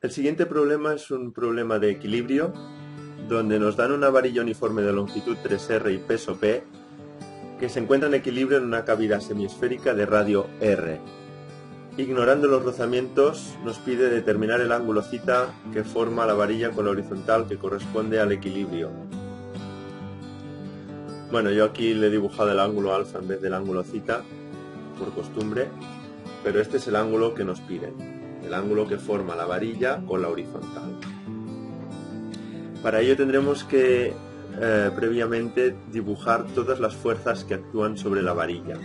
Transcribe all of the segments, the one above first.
El siguiente problema es un problema de equilibrio, donde nos dan una varilla uniforme de longitud 3R y peso P, que se encuentra en equilibrio en una cavidad semiesférica de radio R. Ignorando los rozamientos, nos pide determinar el ángulo θ que forma la varilla con la horizontal que corresponde al equilibrio. Bueno, yo aquí le he dibujado el ángulo alfa en vez del ángulo θ, por costumbre, pero este es el ángulo que nos piden, el ángulo que forma la varilla con la horizontal. Para ello tendremos que previamente dibujar todas las fuerzas que actúan sobre la varilla.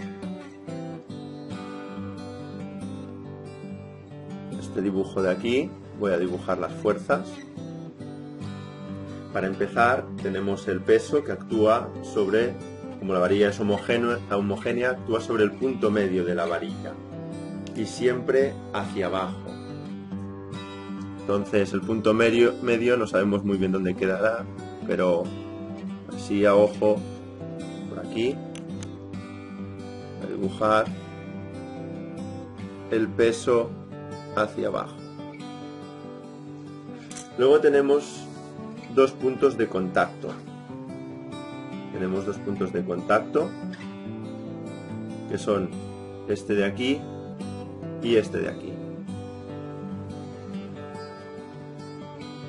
Este dibujo de aquí voy a dibujar las fuerzas. Para empezar tenemos el peso que actúa sobre, como la varilla es homogénea, actúa sobre el punto medio de la varilla y siempre hacia abajo. Entonces el punto medio no sabemos muy bien dónde quedará, pero así a ojo, por aquí, voy a dibujar el peso hacia abajo. Luego tenemos dos puntos de contacto. Tenemos dos puntos de contacto, que son este de aquí y este de aquí.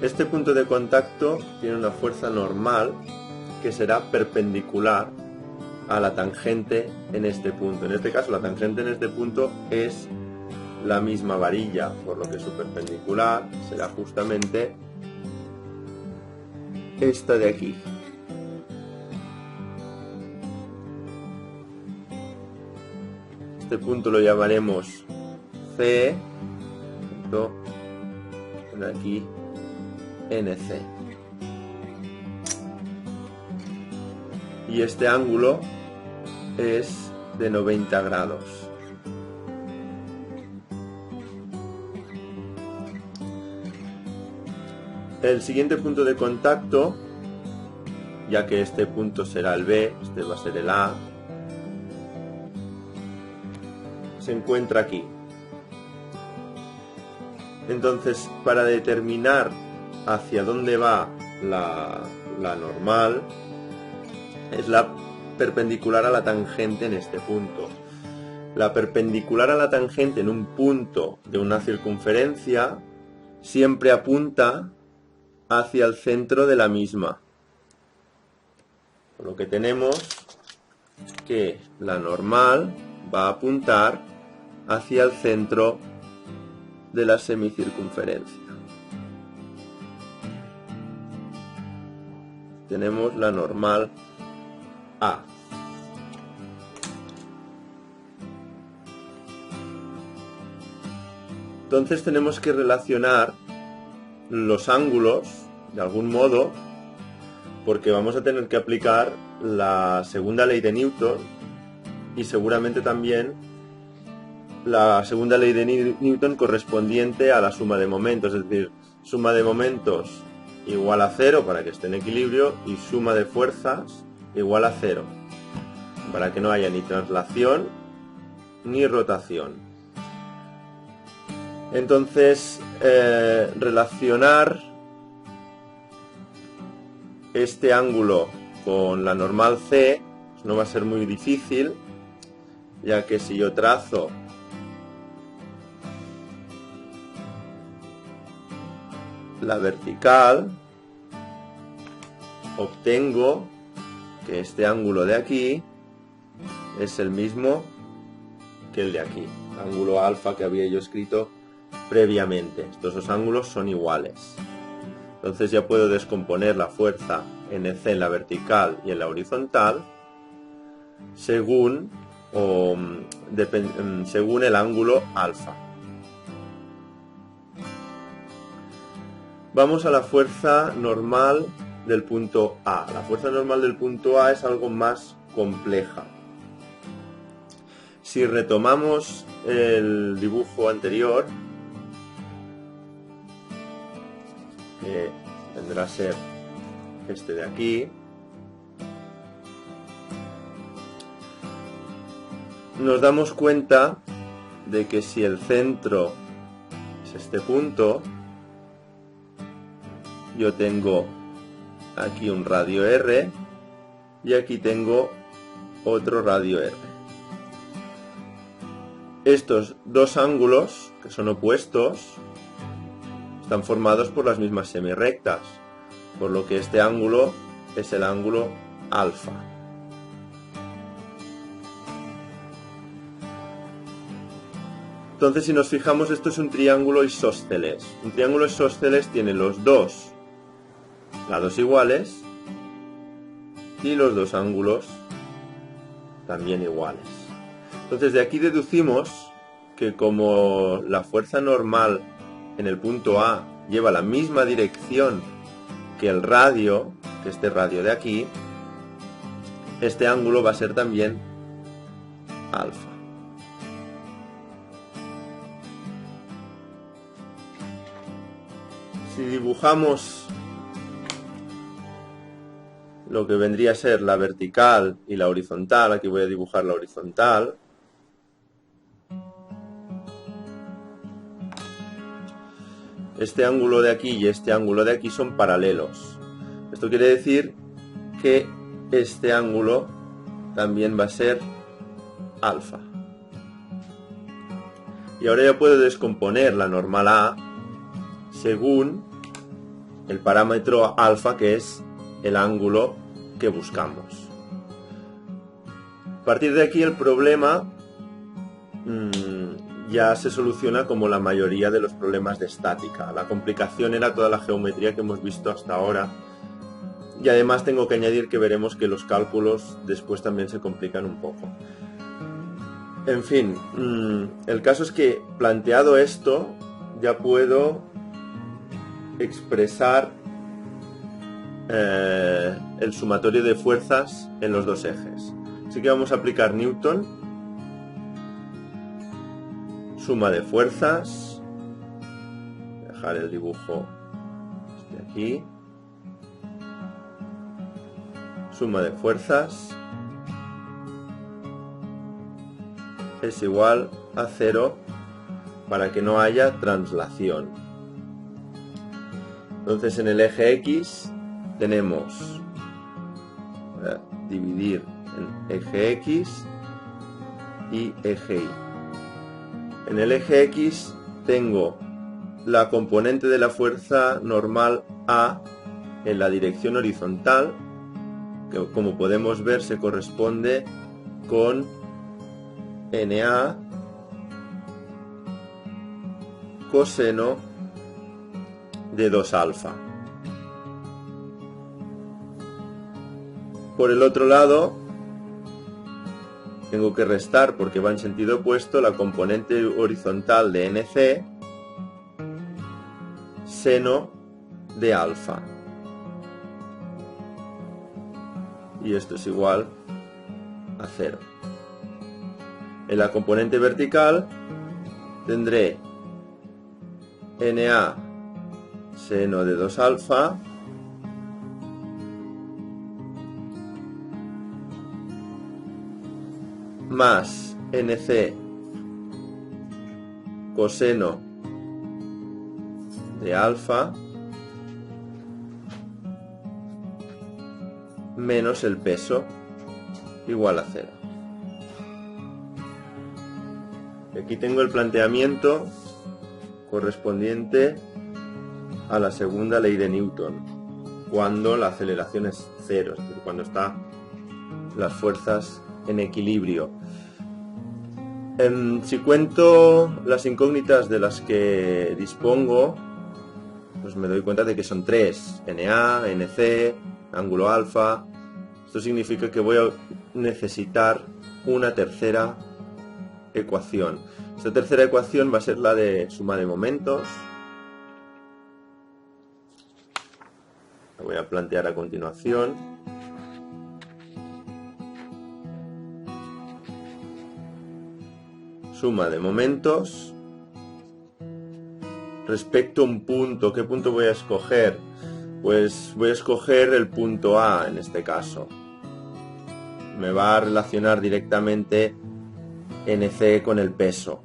Este punto de contacto tiene una fuerza normal que será perpendicular a la tangente en este punto. En este caso la tangente en este punto es la misma varilla, por lo que su perpendicular será justamente esta de aquí. Este punto lo llamaremos C, por aquí NC. Y este ángulo es de 90 grados. El siguiente punto de contacto, ya que este punto será el B, este va a ser el A, se encuentra aquí. Entonces, para determinar hacia dónde va la normal, es la perpendicular a la tangente en este punto. La perpendicular a la tangente en un punto de una circunferencia siempre apunta hacia el centro de la misma. Por lo que tenemos que la normal va a apuntar hacia el centro de la semicircunferencia. Tenemos la normal A. Entonces tenemos que relacionar los ángulos de algún modo, porque vamos a tener que aplicar la segunda ley de Newton y seguramente también la segunda ley de Newton correspondiente a la suma de momentos, es decir, suma de momentos igual a 0 para que esté en equilibrio y suma de fuerzas igual a 0 para que no haya ni traslación ni rotación. Entonces, relacionar este ángulo con la normal C no va a ser muy difícil, ya que si yo trazo la vertical, obtengo que este ángulo de aquí es el mismo que el de aquí, ángulo alfa que había yo escrito previamente. Estos dos ángulos son iguales. Entonces ya puedo descomponer la fuerza NC en la vertical y en la horizontal según el ángulo alfa. Vamos a la fuerza normal del punto A. La fuerza normal del punto A es algo más compleja. Si retomamos el dibujo anterior, que vendrá a ser este de aquí, nos damos cuenta de que si el centro es este punto, yo tengo aquí un radio R y aquí tengo otro radio R. Estos dos ángulos, que son opuestos, están formados por las mismas semirrectas, por lo que este ángulo es el ángulo alfa. Entonces, si nos fijamos, esto es un triángulo isósceles. Un triángulo isósceles tiene los dos lados iguales y los dos ángulos también iguales. Entonces, de aquí deducimos que como la fuerza normal en el punto A lleva la misma dirección que el radio, que este radio de aquí, este ángulo va a ser también alfa. Si dibujamos lo que vendría a ser la vertical y la horizontal, aquí voy a dibujar la horizontal, este ángulo de aquí y este ángulo de aquí son paralelos. Esto quiere decir que este ángulo también va a ser alfa. Y ahora ya puedo descomponer la normal A según el parámetro alfa, que es el ángulo que buscamos. A partir de aquí el problema ya se soluciona como la mayoría de los problemas de estática. La complicación era toda la geometría que hemos visto hasta ahora. Y además tengo que añadir que veremos que los cálculos después también se complican un poco. En fin, el caso es que planteado esto, ya puedo expresar el sumatorio de fuerzas en los dos ejes. Así que vamos a aplicar Newton. Suma de fuerzas. Dejar el dibujo de aquí. Suma de fuerzas es igual a 0 para que no haya translación. Entonces en el eje X tenemos, voy a dividir en eje X y eje Y. En el eje X tengo la componente de la fuerza normal A en la dirección horizontal, que como podemos ver se corresponde con NA coseno de 2 alfa. Por el otro lado, tengo que restar, porque va en sentido opuesto, la componente horizontal de NC seno de alfa. Y esto es igual a 0. En la componente vertical tendré NA seno de 2 alfa más NC coseno de alfa menos el peso, igual a 0. Y aquí tengo el planteamiento correspondiente a la segunda ley de Newton, cuando la aceleración es 0, es decir, cuando están las fuerzas en equilibrio. Si cuento las incógnitas de las que dispongo, pues me doy cuenta de que son 3, NA, NC, ángulo alfa. Esto significa que voy a necesitar una tercera ecuación. Esta tercera ecuación va a ser la de suma de momentos. La voy a plantear a continuación. Suma de momentos respecto a un punto. ¿Qué punto voy a escoger? Pues voy a escoger el punto A en este caso. Me va a relacionar directamente NC con el peso,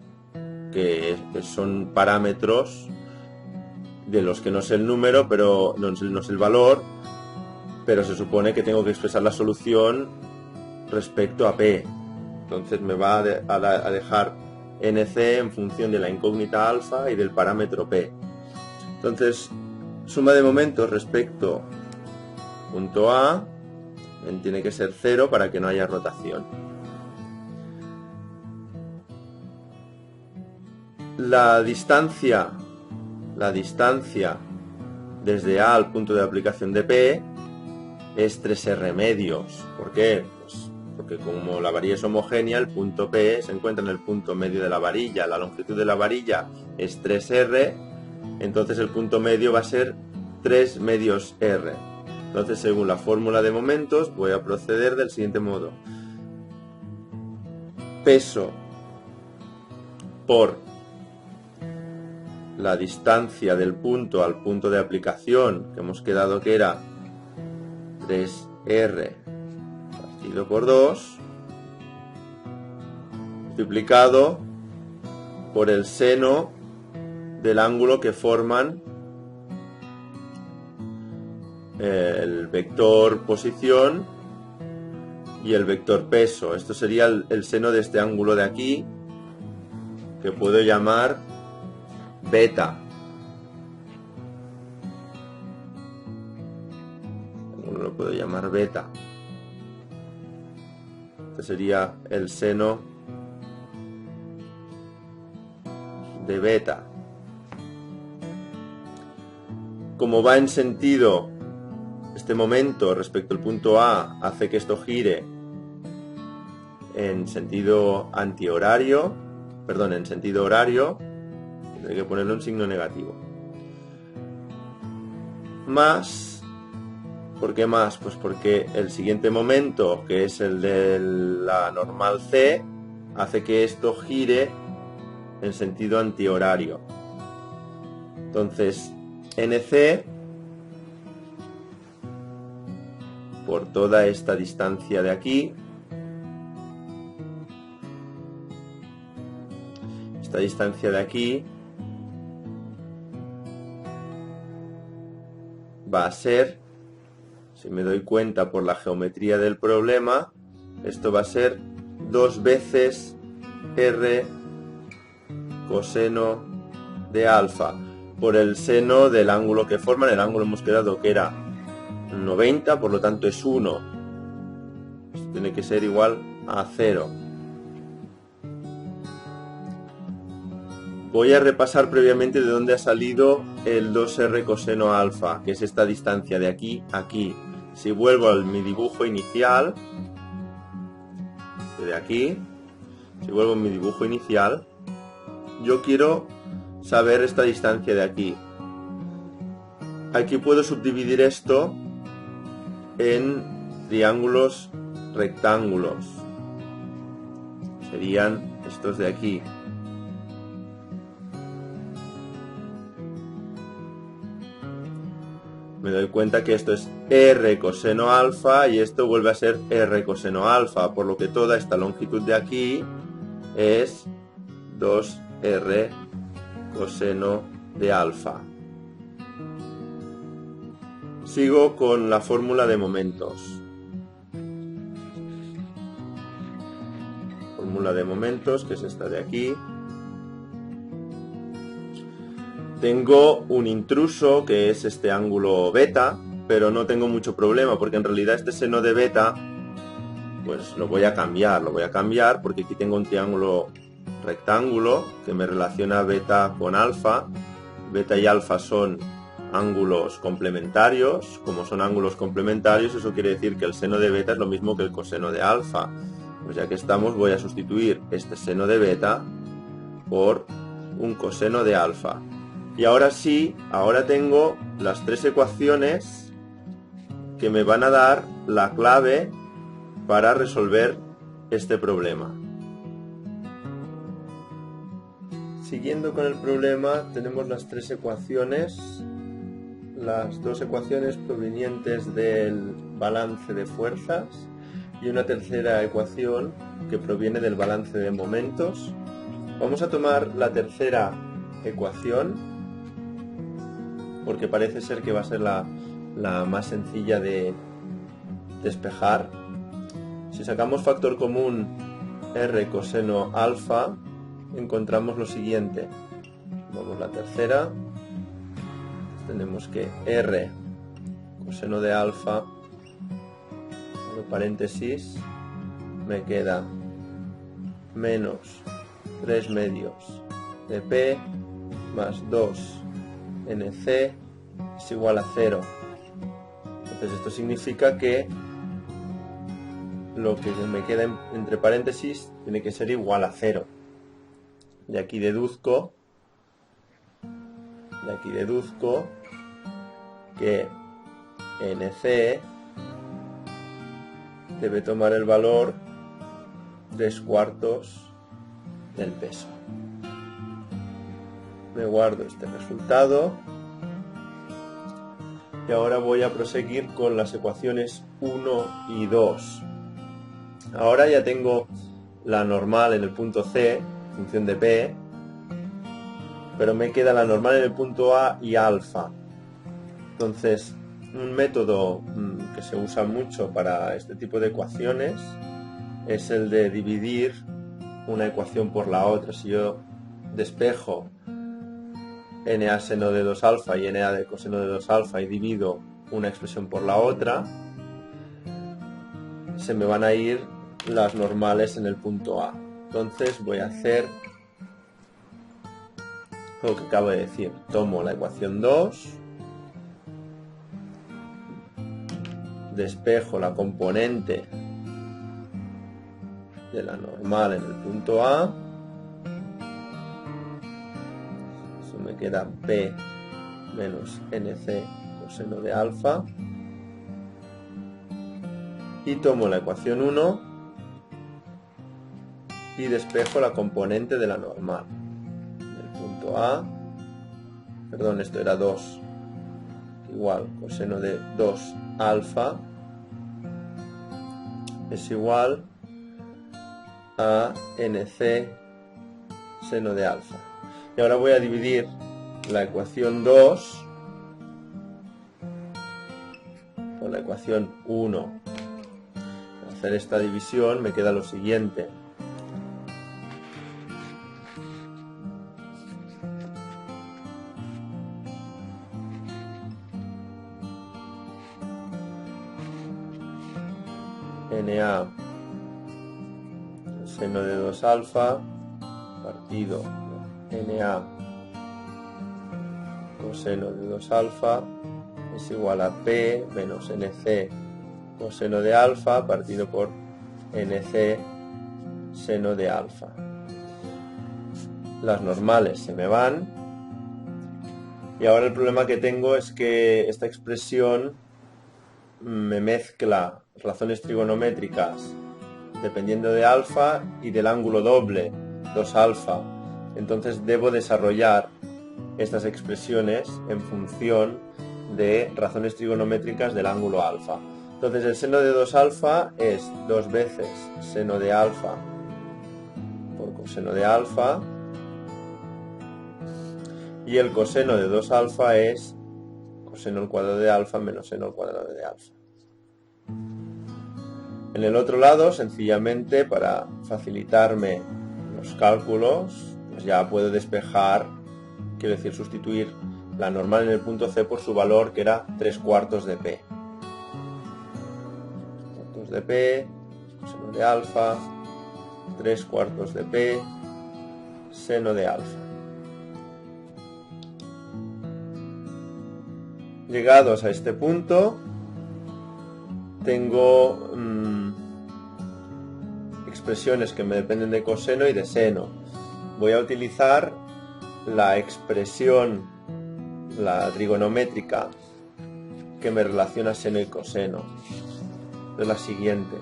que son parámetros de los que no sé el número, pero no sé el valor, pero se supone que tengo que expresar la solución respecto a P. Entonces me va a dejar NC en función de la incógnita alfa y del parámetro P. Entonces, suma de momentos respecto punto A tiene que ser 0 para que no haya rotación. La distancia desde A al punto de aplicación de P es 3R medios. ¿Por qué? Pues porque como la varilla es homogénea, el punto P se encuentra en el punto medio de la varilla. La longitud de la varilla es 3R, entonces el punto medio va a ser 3 medios R. Entonces, según la fórmula de momentos, voy a proceder del siguiente modo. Peso por la distancia del punto al punto de aplicación, que hemos quedado que era 3R partido por 2, multiplicado por el seno del ángulo que forman el vector posición y el vector peso. Esto sería el seno de este ángulo de aquí, que puedo llamar beta. Lo puedo llamar beta. Este sería el seno de beta. Como va en sentido, este momento respecto al punto A hace que esto gire en sentido antihorario, perdón, en sentido horario, hay que ponerlo en signo negativo. Más, ¿por qué más? Pues porque el siguiente momento, que es el de la normal C, hace que esto gire en sentido antihorario. Entonces, NC por toda esta distancia de aquí, esta distancia de aquí va a ser, si me doy cuenta por la geometría del problema, esto va a ser 2 veces R coseno de alfa por el seno del ángulo que forman. El ángulo hemos quedado que era 90, por lo tanto es 1. Esto tiene que ser igual a 0. Voy a repasar previamente de dónde ha salido el 2R coseno alfa, que es esta distancia de aquí a aquí. Si vuelvo a mi dibujo inicial, de aquí, si vuelvo a mi dibujo inicial, yo quiero saber esta distancia de aquí. Aquí puedo subdividir esto en triángulos rectángulos. Serían estos de aquí. Me doy cuenta que esto es R coseno alfa y esto vuelve a ser R coseno alfa, por lo que toda esta longitud de aquí es 2R coseno de alfa. Sigo con la fórmula de momentos. Fórmula de momentos, que es esta de aquí. Tengo un intruso, que es este ángulo beta, pero no tengo mucho problema, porque en realidad este seno de beta, pues lo voy a cambiar porque aquí tengo un triángulo rectángulo que me relaciona beta con alfa. Beta y alfa son ángulos complementarios. Como son ángulos complementarios, eso quiere decir que el seno de beta es lo mismo que el coseno de alfa. Pues ya que estamos, voy a sustituir este seno de beta por un coseno de alfa. Y ahora sí, ahora tengo las 3 ecuaciones que me van a dar la clave para resolver este problema. Siguiendo con el problema, tenemos las 3 ecuaciones, las 2 ecuaciones provenientes del balance de fuerzas y una tercera ecuación que proviene del balance de momentos. Vamos a tomar la tercera ecuación porque parece ser que va a ser la más sencilla de despejar. Si sacamos factor común r coseno alfa, encontramos lo siguiente. Vamos a la tercera. Tenemos que r coseno de alfa, abro paréntesis, me queda menos 3 medios de p más 2 nc es igual a 0. Entonces esto significa que lo que me queda entre paréntesis tiene que ser igual a 0. De aquí deduzco que nc debe tomar el valor 3/4 del peso. Me guardo este resultado y ahora voy a proseguir con las ecuaciones 1 y 2. Ahora ya tengo la normal en el punto C, función de P, pero me queda la normal en el punto A y alfa. Entonces, un método que se usa mucho para este tipo de ecuaciones es el de dividir una ecuación por la otra. Si yo despejo NA seno de 2 alfa y NA de coseno de 2 alfa y divido una expresión por la otra, se me van a ir las normales en el punto A. Entonces voy a hacer lo que acabo de decir. Tomo la ecuación 2, despejo la componente de la normal en el punto A, eso me queda P menos NC coseno de alfa, y tomo la ecuación 1 y despejo la componente de la normal en el punto A, perdón, esto era 2, igual coseno de 2 alfa es igual a NC seno de alfa. Y ahora voy a dividir la ecuación 2 por la ecuación 1. Para hacer esta división me queda lo siguiente. NA seno de 2 alfa partido NA coseno de 2 alfa es igual a P menos NC coseno de alfa partido por NC seno de alfa. Las normales se me van y ahora el problema que tengo es que esta expresión me mezcla razones trigonométricas dependiendo de alfa y del ángulo doble 2 alfa. Entonces debo desarrollar estas expresiones en función de razones trigonométricas del ángulo alfa. Entonces el seno de 2 alfa es 2 veces seno de alfa por coseno de alfa, y el coseno de 2 alfa es coseno al cuadrado de alfa menos seno al cuadrado de alfa. En el otro lado, sencillamente, para facilitarme los cálculos, pues ya puedo despejar, quiero decir, sustituir la normal en el punto C por su valor, que era 3/4 de P. 3/4 de P, seno de alfa, 3/4 de P, seno de alfa. Llegados a este punto, tengo expresiones que me dependen de coseno y de seno. Voy a utilizar la expresión, la trigonométrica, que me relaciona seno y coseno. Es la siguiente.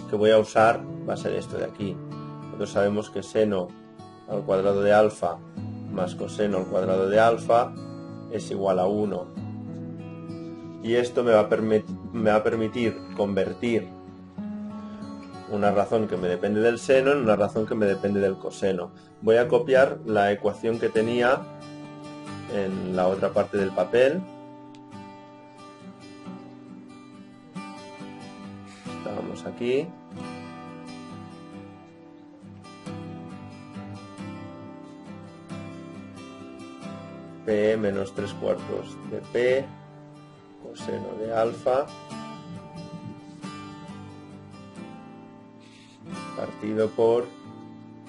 Que voy a usar va a ser esto de aquí. Nosotros sabemos que seno al cuadrado de alfa más coseno al cuadrado de alfa es igual a 1. Y esto me va a permitir convertir una razón que me depende del seno en una razón que me depende del coseno. Voy a copiar la ecuación que tenía en la otra parte del papel. Estábamos aquí. P menos 3/4 de P coseno de alfa partido por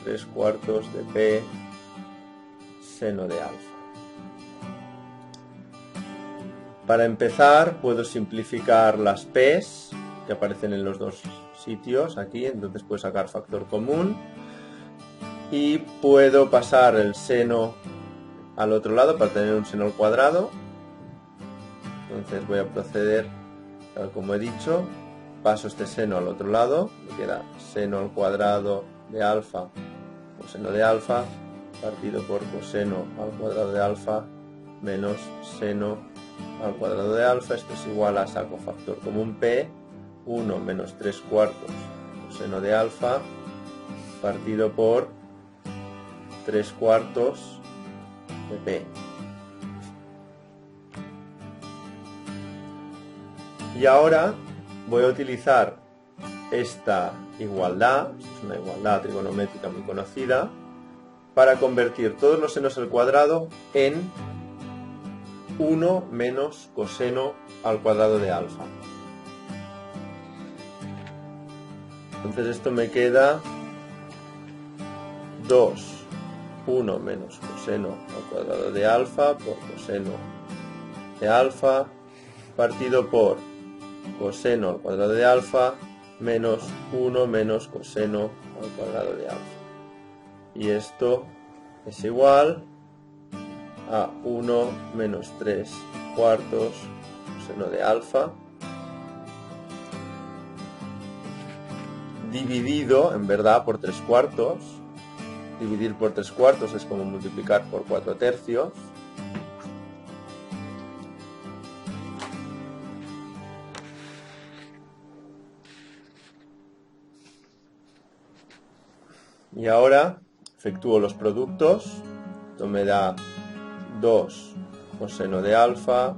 3/4 de P seno de alfa. Para empezar puedo simplificar las P's que aparecen en los dos sitios aquí, entonces puedo sacar factor común y puedo pasar el seno al otro lado para tener un seno al cuadrado. Entonces voy a proceder tal como he dicho, paso este seno al otro lado, me queda seno al cuadrado de alfa coseno de alfa partido por coseno al cuadrado de alfa menos seno al cuadrado de alfa. Esto es igual a, saco factor común P, 1 menos 3/4 coseno de alfa partido por 3/4 de P. Y ahora voy a utilizar esta igualdad, es una igualdad trigonométrica muy conocida, para convertir todos los senos al cuadrado en 1 menos coseno al cuadrado de alfa. Entonces esto me queda 2, 1 menos coseno al cuadrado de alfa por coseno de alfa partido por coseno al cuadrado de alfa menos 1 menos coseno al cuadrado de alfa. Y esto es igual a 1 menos 3/4 coseno de alfa dividido, en verdad, por 3/4. Dividir por 3/4 es como multiplicar por 4/3. Y ahora efectúo los productos. Esto me da 2 coseno de alfa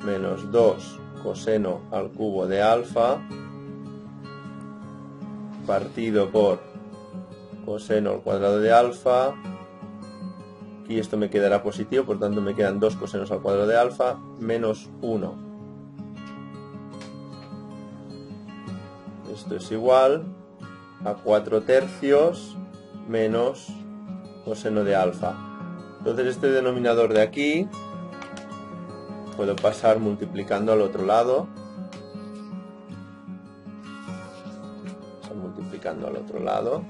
menos 2 coseno al cubo de alfa partido por coseno al cuadrado de alfa. Aquí esto me quedará positivo, por tanto me quedan 2 cosenos al cuadrado de alfa menos 1. Esto es igual a 4/3 menos coseno de alfa. Entonces este denominador de aquí puedo pasar multiplicando al otro lado. Multiplicando al otro lado.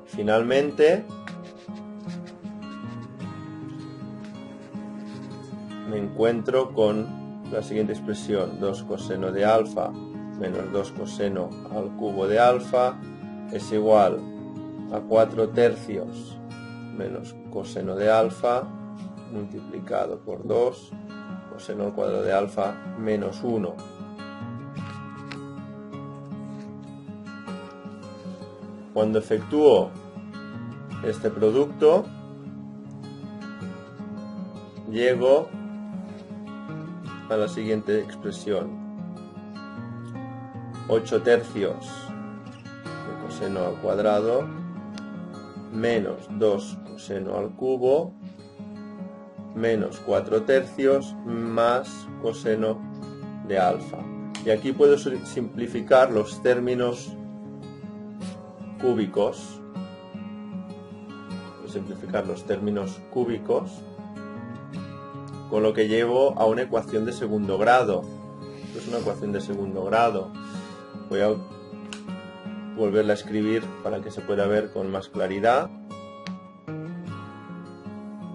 Finalmente me encuentro con la siguiente expresión: 2 coseno de alfa menos 2 coseno al cubo de alfa es igual a 4/3 menos coseno de alfa multiplicado por 2 coseno al cuadrado de alfa menos 1. Cuando efectúo este producto, llego a la siguiente expresión: 8/3 de coseno al cuadrado menos 2 coseno al cubo menos 4/3 más coseno de alfa. Y aquí puedo simplificar los términos cúbicos. Voy a simplificar los términos cúbicos, con lo que llevo a una ecuación de segundo grado. Esto es una ecuación de segundo grado. Voy a volverla a escribir para que se pueda ver con más claridad.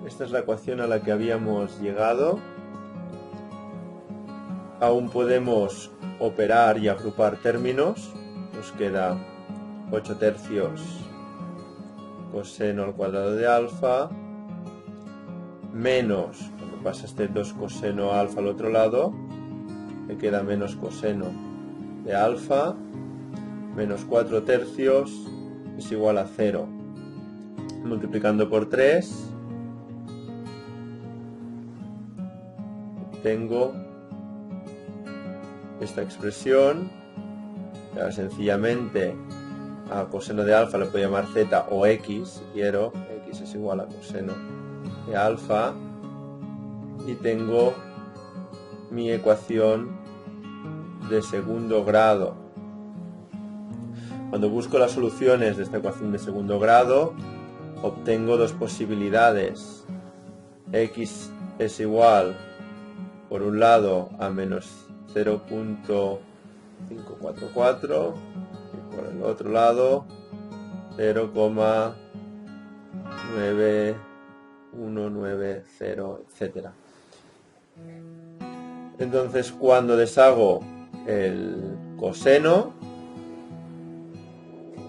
Esta es la ecuación a la que habíamos llegado. Aún podemos operar y agrupar términos. Nos queda 8/3 coseno al cuadrado de alfa menos, cuando pasa este 2 coseno alfa al otro lado, me queda menos coseno de alfa menos 4/3 es igual a 0. multiplicando por 3, tengo esta expresión. Y ahora sencillamente a coseno de alfa le puedo llamar z o x, si quiero. X es igual a coseno de alfa. Y tengo mi ecuación de segundo grado. Cuando busco las soluciones de esta ecuación de segundo grado, obtengo dos posibilidades. X es igual, por un lado, a menos 0.544 y por el otro lado 0,9190, etc. Entonces, cuando deshago el coseno,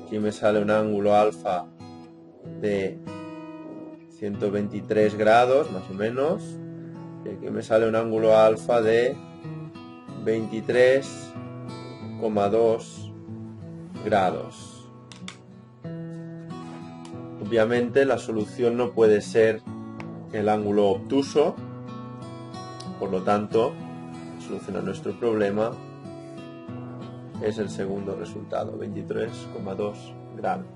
aquí me sale un ángulo alfa de 123 grados más o menos, y aquí me sale un ángulo alfa de 23,2 grados. Obviamente la solución no puede ser el ángulo obtuso, por lo tanto, solucionar nuestro problema es el segundo resultado, 23,2 grados.